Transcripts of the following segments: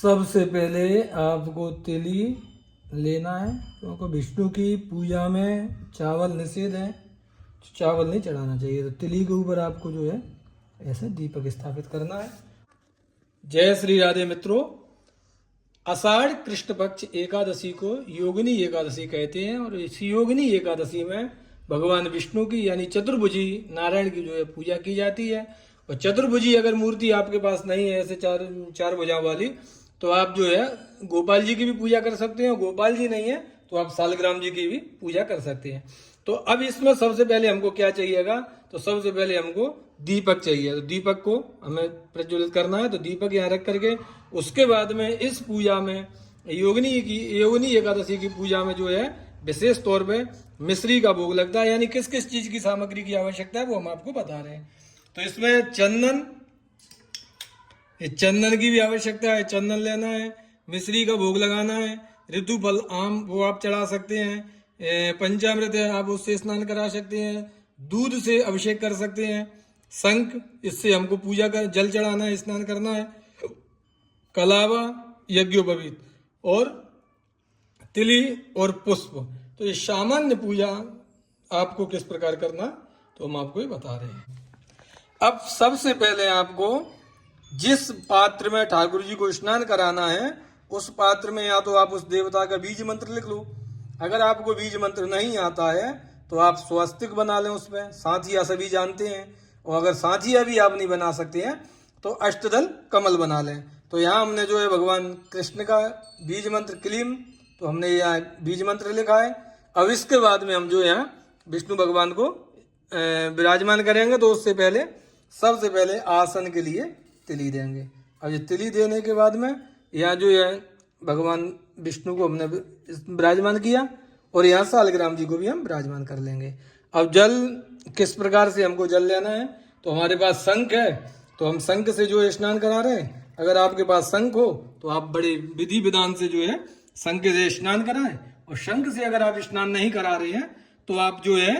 सबसे पहले आपको तिली लेना है, क्योंकि विष्णु की पूजा में चावल निषेध है, चावल नहीं चढ़ाना चाहिए। तो तिली के ऊपर आपको जो है ऐसे दीपक स्थापित करना है। जय श्री राधे मित्रों, आषाढ़ कृष्ण पक्ष एकादशी को योगिनी एकादशी कहते हैं और इस योगिनी एकादशी में भगवान विष्णु की यानी चतुर्भुजी नारायण की जो है पूजा की जाती है। और चतुर्भुजी अगर मूर्ति आपके पास नहीं है ऐसे चार चार भुजाओं वाली, तो आप जो है गोपाल जी की भी पूजा कर सकते हैं। गोपाल जी नहीं है तो आप सालग्राम जी की भी पूजा कर सकते हैं। तो अब इसमें सबसे पहले हमको क्या चाहिएगा, तो सबसे पहले हमको दीपक चाहिए। तो दीपक को हमें प्रज्वलित करना है। तो दीपक यहाँ रख करके उसके बाद में इस पूजा में योगिनी एकादशी की पूजा में जो है विशेष तौर पे मिश्री का भोग लगता है। यानी किस किस चीज की सामग्री की आवश्यकता है वो हम आपको बता रहे हैं। तो इसमें चंदन की भी आवश्यकता है, चंदन लेना है, मिश्री का भोग लगाना है, ऋतु फल आम वो आप चढ़ा सकते हैं, पंचामृत है आप उससे स्नान करा सकते हैं, दूध से अभिषेक कर सकते हैं, शंख इससे हमको पूजा कर जल चढ़ाना है, स्नान करना है, कलावा यज्ञोपवीत और तिली और पुष्प। तो ये सामान्य पूजा आपको किस प्रकार करना तो हम आपको ये बता रहे हैं। अब सबसे पहले आपको जिस पात्र में ठाकुर जी को स्नान कराना है उस पात्र में या तो आप उस देवता का बीज मंत्र लिख लो। अगर आपको बीज मंत्र नहीं आता है तो आप स्वस्तिक बना लें उसमें, साथिया सभी जानते हैं। और अगर साथिया भी आप नहीं बना सकते हैं तो अष्टदल कमल बना लें। तो यहाँ हमने जो है भगवान कृष्ण का बीज मंत्र क्लीम, तो हमने यहाँ बीज मंत्र लिखा है। अब इसके बाद में हम जो यहाँ विष्णु भगवान को विराजमान करेंगे। तो उससे पहले सबसे पहले आसन के लिए तिली देंगे। अब ये तिली देने के बाद में यहाँ जो है भगवान विष्णु को हमने विराजमान किया और यहाँ सालग्राम जी को भी हम विराजमान कर लेंगे। अब जल किस प्रकार से हमको जल लेना है, तो हमारे पास शंख है तो हम शंख से जो है स्नान करा रहे हैं। अगर आपके पास शंख हो तो आप बड़े विधि विधान से जो है शंख से स्नान कराएं। और शंख से अगर आप स्नान नहीं करा रहे हैं तो आप जो है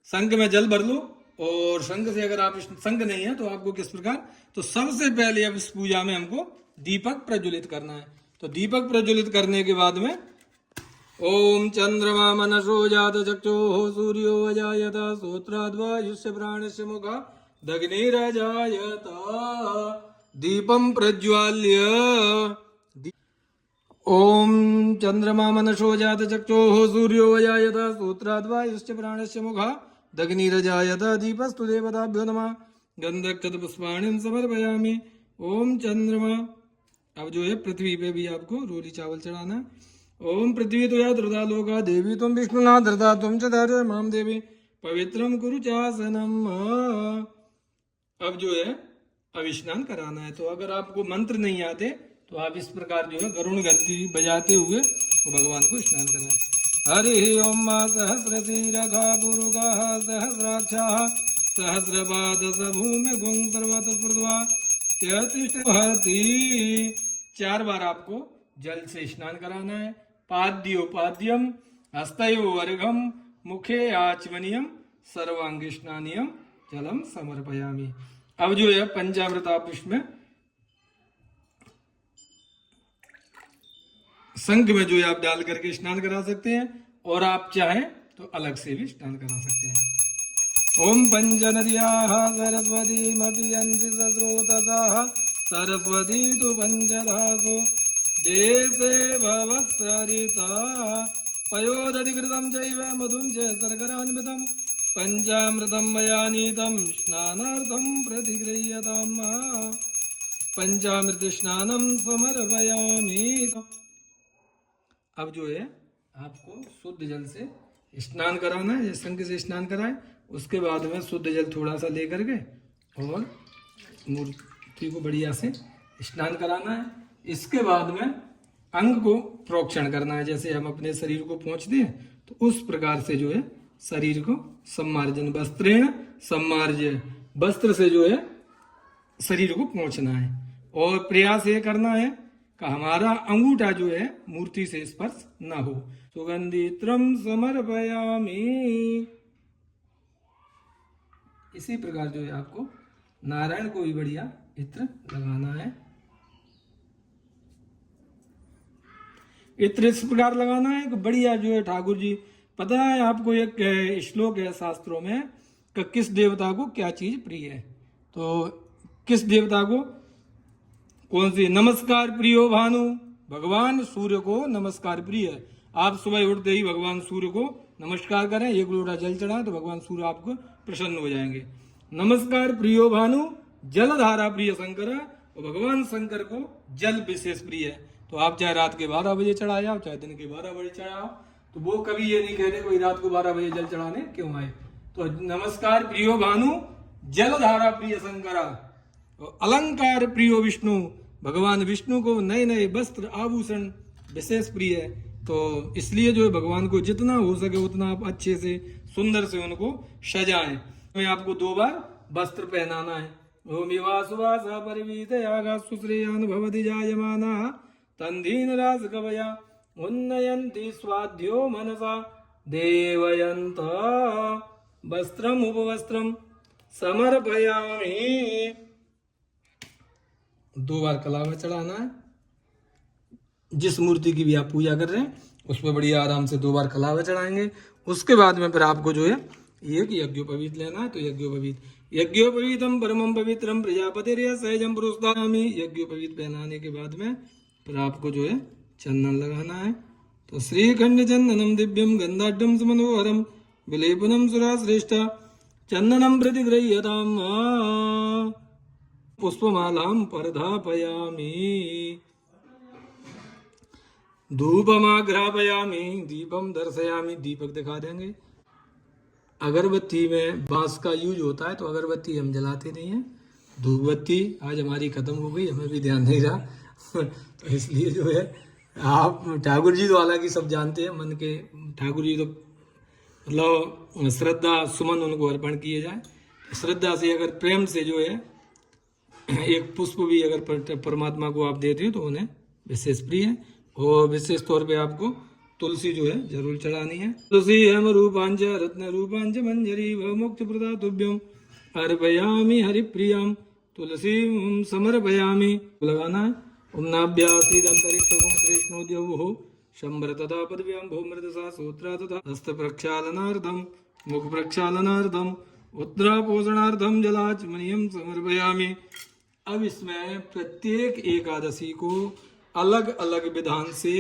शंख में जल भर लो। और शंख से अगर आप शंख नहीं है तो आपको किस प्रकार, तो सबसे पहले अब इस पूजा में हमको दीपक प्रज्वलित करना है। तो दीपक प्रज्वलित करने के बाद में ओम चंद्रमा मनसो जात चक्षो सूर्यो अजायत श्रोत्राद्वायुष्य प्राणस्य मुखा दग्निरजायत दीपम प्रज्वाल्य। ओम चंद्रमा मनसो जात चक्षो सूर्यो अजायत श्रोत्राद्वायुष्य प्राणस्य मुखा दग्निरजायत दीपस्तु देवताभ्यो नमः गंधक्षत पुष्पाणिं समर्पयामि। ओम चंद्रमा। अब जो है पृथ्वी पे भी आपको रोली चावल चढ़ाना है। ओम पृथ्वी तो या धृता लोका देवी तुम विष्णुना धृता तुम च धैर्य माम देवी पवित्रम कुरु चासनम। अब जो है अब स्नान कराना है। तो अगर आपको मंत्र नहीं आते तो आप इस प्रकार जो है गरुण घंटी बजाते हुए भगवान को स्नान कराएं। हरि ओम सहस्रशीरखा पुरुगा सहस्राक्षा सहस्रपाद भूमि गुं सर्वत पृथ्वा त्यतिष्ठति। 4 बार आपको जल से स्नान कराना है। पाद्योपाद्यम हस्तयो अर्घम मुखे आचमनियम सर्वांग स्नानियम जलम समर्पयामि। अब जो है पंचामृत आप इसमें शंख में जो है आप डाल करके स्नान करा सकते हैं और आप चाहें तो अलग से भी स्नान करा सकते हैं। ओम पंचनद्याः सरस्वती मपियन्ति सस्रोतसाः सरस्वती तु पंचधासु देशे भवत्सरिता पयोदधिकृतं चैव मधुं च शर्करान्वितं पंचामृतं मया नीतं स्नानार्थं प्रतिगृह्यताम् पंचामृत स्नानं समर्पयामि। अब जो है आपको शुद्ध जल से स्नान कराना है, शंख से स्नान कराएं। उसके बाद में शुद्ध जल थोड़ा सा लेकर के और मूर्ति को बढ़िया से स्नान कराना है। इसके बाद में अंग को प्रोक्षण करना है। जैसे हम अपने शरीर को पोंछते हैं तो उस प्रकार से जो है शरीर को सम्मार्जन वस्त्रेण सम्मार्ज्य, वस्त्र से जो है शरीर को पोंछना है। और प्रयास ये करना है कि हमारा अंगूठा जो है मूर्ति से स्पर्श न हो। सुगंधित्रम समर्पयामि। इसी प्रकार जो है आपको नारायण को भी बढ़िया इत्र लगाना है। इत्र इस प्रकार लगाना है कि बढ़िया जो है ठाकुर जी। पता है आपको एक श्लोक है शास्त्रों में कि किस देवता को क्या चीज प्रिय है। तो किस देवता को कौन सी? नमस्कार प्रियो भानु, भगवान सूर्य को नमस्कार प्रिय है। आप सुबह उठते ही भगवान सूर्य को नमस्कार करें, एक लोटा जल चढ़ाएं तो भगवान सूर्य आपको प्रसन्न हो जाएंगे। नमस्कार प्रियो भानु, जल धारा प्रिय शंकर, और भगवान शंकर को जल विशेष प्रिय है। तो आप चाहे रात के 12 बजे चढ़ाए आओ, चाहे दिन के 12 बजे चढ़ाओ, तो वो कभी ये नहीं कहते कोई रात को 12 बजे जल चढ़ाने क्यों आए। तो नमस्कार प्रियो भानु, जल धारा प्रिय शंकरा, और अलंकार प्रियो विष्णु, भगवान विष्णु को नए नए वस्त्र आभूषण विशेष प्रिय है। तो इसलिए जो है भगवान को जितना हो सके उतना आप अच्छे से सुंदर से उनको सजाएं। मैं आपको 2 बार वस्त्र पहनाना है। ओमिवासुवास परिवीत यागा सुश्रेयान भवति जायमाना तंधीन राज कवया उन्नयन्ति स्वाध्यो मनसा देवयन्त वस्त्रम उपवस्त्रम समर्पयामि। 2 बार कलावा चढ़ाना है। जिस मूर्ति की भी आप पूजा कर रहे हैं उस पर बढ़िया आराम से 2 बार कलावा चढ़ाएंगे। उसके बाद में फिर आपको जो है एक यज्ञोपवीत लेना है। तो यज्ञोपवीतम परमम पवित्रम प्रजापति सहजम पुरुषामी, यज्ञोपवीत पहनाने के बाद में फिर आपको जो है चंदन लगाना है। तो श्रीखंड चंदनम दिव्यम गंधाढ्यम समनोहरम विलेपनम सुरा श्रेष्ठ चंदनम प्रतिगृह्यताम पुष्पमालाम परधापयामि धूपमाघ्रापयामि दीपम दर्शयामि, दीपक दिखा देंगे। अगरबत्ती में बांस का यूज होता है तो अगरबत्ती हम जलाते नहीं हैं। धूपबत्ती आज हमारी खत्म हो गई, हमें भी ध्यान नहीं रहा तो इसलिए जो है आप ठाकुर जी तो हालांकि सब जानते हैं, मन के ठाकुर जी तो मतलब श्रद्धा सुमन उनको अर्पण किए जाए। श्रद्धा से अगर प्रेम से जो है एक पुष्प भी अगर परमात्मा को आप देते हो तो उन्हें विशेष प्रिय है। और विशेष तौर पे आपको तुलसी जो है जरूर चढ़ानी है। तुलसी हेम रूपांच रत्न रूपांच मंजरी व मुक्त प्रदा तुभ्यम अर्पयामि हरिप्रियम तुलसी समर्पयामि लगाना है। उन्नाभ्यासीदंतरिक्षकुं कृष्णोद्यवुः शंबर तथा पदव्याम भूमृतसा सूत्रा तथा हस्त प्रक्षालनार्थम मुख प्रक्षालनार्थम उत्तरापोषणार्थम जलाचमनीयम समर्पयामि। अब इसमें प्रत्येक एकादशी को अलग अलग विधान से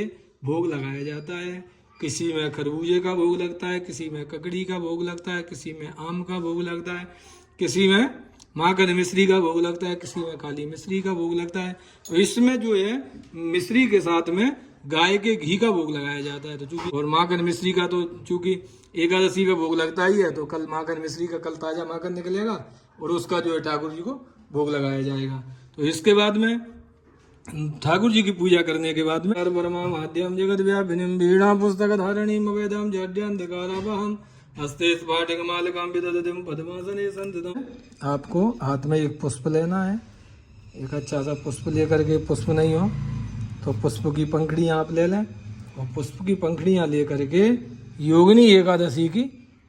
भोग लगाया जाता है। किसी में खरबूजे का भोग लगता है, किसी में ककड़ी का भोग लगता है, किसी में आम का भोग लगता है, किसी में माखन मिश्री का भोग लगता है, किसी में काली मिश्री का भोग लगता है। तो इसमें जो है मिश्री के साथ में गाय के घी का भोग लगाया जाता है। तो चूंकि और माखन मिश्री का तो चूंकि एकादशी का भोग लगता ही है, तो कल माखन मिश्री का कल ताजा माखन निकलेगा और उसका जो है ठाकुर जी को भोग लगाया जाएगा। तो इसके बाद में ठाकुर जी की पूजा करने के बाद में परमा माध्यम जगत व्यापिनीम वीणा पुस्तक धारणीम वेदम जड्यांधकारावहम हस्ते स्फाटिकमालिकां विदधतिं पद्मासने संस्थितम्। आपको हाथ में एक पुष्प लेना है, एक अच्छा सा पुष्प लेकर के, पुष्प नहीं हो तो पुष्प की पंखुड़ियाँ आप ले लें, और पुष्प की पंखुड़ियाँ ले करके योगिनी एकादशी की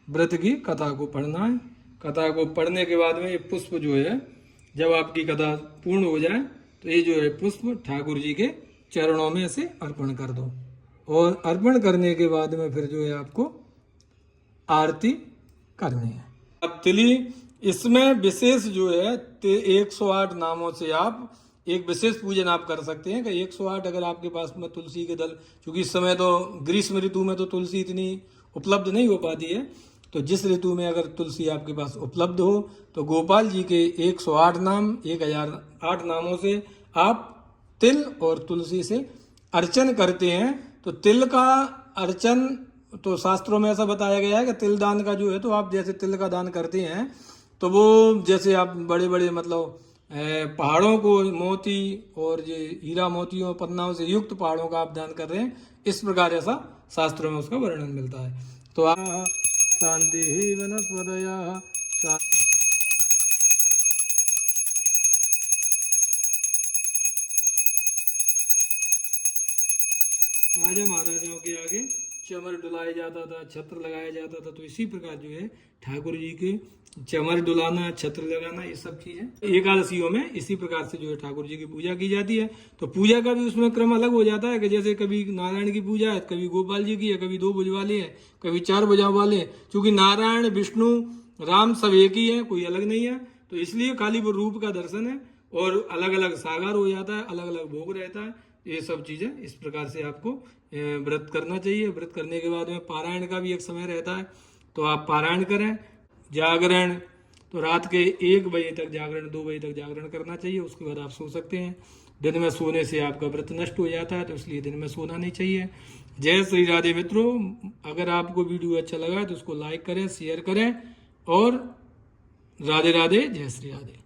व्रत की कथा को पढ़ना है। कथा को पढ़ने के बाद में ये पुष्प जो है जब आपकी कथा पूर्ण हो जाए तो ये जो है पुष्प ठाकुर जी के चरणों में से अर्पण कर दो। और अर्पण करने के बाद में फिर जो है आपको आरती करनी है। अब तिली इसमें विशेष जो है 108 नामों से आप एक विशेष पूजन आप कर सकते हैं कि 108 अगर आपके पास में तुलसी के दल, क्योंकि इस समय तो ग्रीष्म ऋतु में तो तुलसी इतनी उपलब्ध नहीं हो पाती है, तो जिस ऋतु में अगर तुलसी आपके पास उपलब्ध हो तो गोपाल जी के 108 नाम 1008 नामों से आप तिल और तुलसी से अर्चन करते हैं। तो तिल का अर्चन तो शास्त्रों में ऐसा बताया गया है कि तिल दान का जो है, तो आप जैसे तिल का दान करते हैं तो वो जैसे आप बड़े बड़े मतलब पहाड़ों को मोती और ये हीरा मोतियों पन्नाओं से युक्त पहाड़ों का आप दान कर रहे हैं, इस प्रकार ऐसा शास्त्रों में उसका वर्णन मिलता है। तो शांति ही वनस्पतया राजा महाराजाओं के आगे चमर डुलाया जाता था, छत्र लगाया जाता था। तो इसी प्रकार जो है ठाकुर जी के चमर डुलाना, छत्र लगाना, ये सब चीजें एकादशियों में इसी प्रकार से जो है ठाकुर जी की पूजा की जाती है। तो पूजा का भी उसमें क्रम अलग हो जाता है कि जैसे कभी नारायण की पूजा है, कभी गोपाल जी की है, कभी 2 भुज वाले है, कभी 4 भुजाओं वाले हैं। क्योंकि नारायण, विष्णु, राम सब एक ही है, कोई अलग नहीं है। तो इसलिए खाली वो रूप का दर्शन है और अलग अलग सागर हो जाता है, अलग अलग भोग रहता है। ये सब चीजें इस प्रकार से आपको व्रत करना चाहिए। व्रत करने के बाद में पारायण का भी एक समय रहता है, तो आप पारायण करें। जागरण तो रात के 1 बजे तक जागरण, 2 बजे तक जागरण करना चाहिए, उसके बाद आप सो सकते हैं। दिन में सोने से आपका व्रत नष्ट हो जाता है, तो इसलिए दिन में सोना नहीं चाहिए। जय श्री राधे मित्रों, अगर आपको वीडियो अच्छा लगा तो उसको लाइक करें, शेयर करें और राधे राधे, जय श्री राधे।